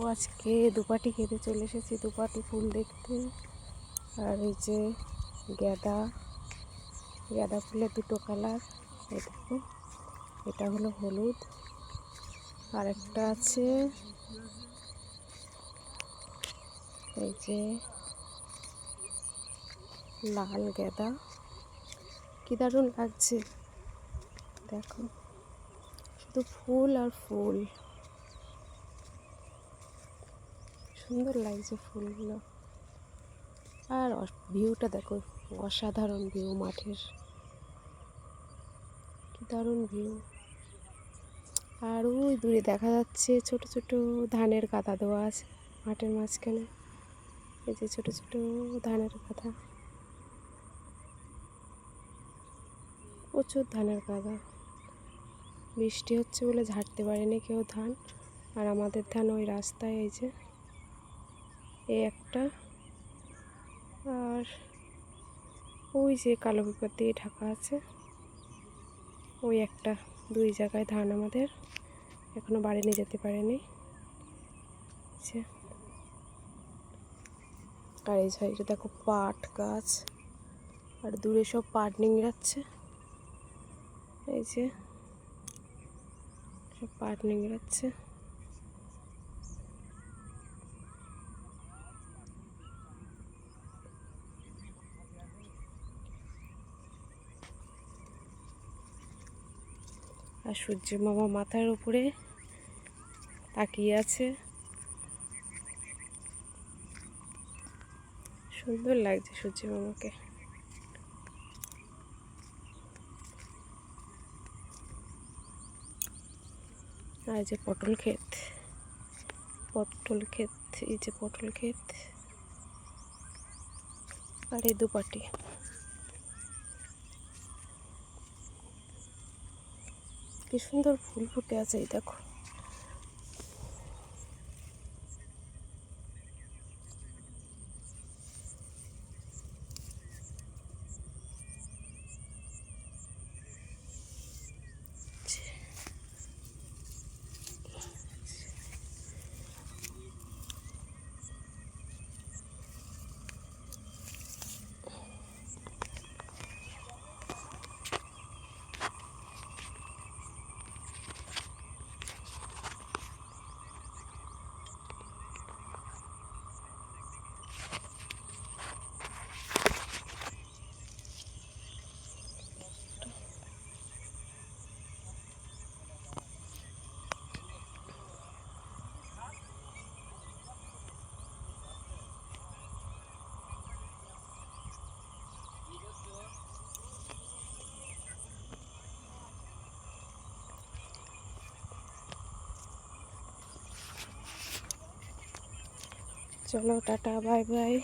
আজকে দুপাটি খেতে চলে এসেছি, দুপাটি ফুল দেখতে। আর এই যে গাঁদা ফুলের দুটো কালার, এই দেখো, এটা হলো হলুদ, আর একটা আছে এই যে লাল গাঁদা। কি দারুণ লাগছে দেখো, শুধু ফুল আর ফুল, সুন্দর লাগছে ফুলগুলো। আর ভিউটা দেখো, অসাধারণ ভিউ মাঠের, কি দারুণ ভিউ। আর ওই দূরে দেখা যাচ্ছে ছোট ছোট ধানের গাদা দেওয়া আছে মাঠের মাঝখানে। এই যে ছোট ছোট ধানের গাদা, প্রচুর ধানের গাদা। বৃষ্টি হচ্ছে বলে ঝাড়তে পারেনি কেউ ধান। আর আমাদের ধান ওই রাস্তায়, এই যে এই একটা, আর ওই যে কালো পেপার দিয়ে ঢাকা আছে ওই একটা, দুই জায়গায় ধান আমাদের, এখনো বাড়ি নিয়ে যেতে পারেনি। আর এই সাইডে দেখো পাট গাছ, আর দূরে সব পাট নিংড়াচ্ছে, এই যে সব পাট নিংড়াচ্ছে। আর সূর্য মামা মাথার উপরে তাকিয়ে আছে, সুন্দর লাগছে সূর্য মামাকে। আর এই যে পটল ক্ষেত, এই যে পটল ক্ষেত, আর এই দুপাটি। কি সুন্দর ফুল ফুটে আছে, এই দেখো। চলো টাটা, বাই বাই।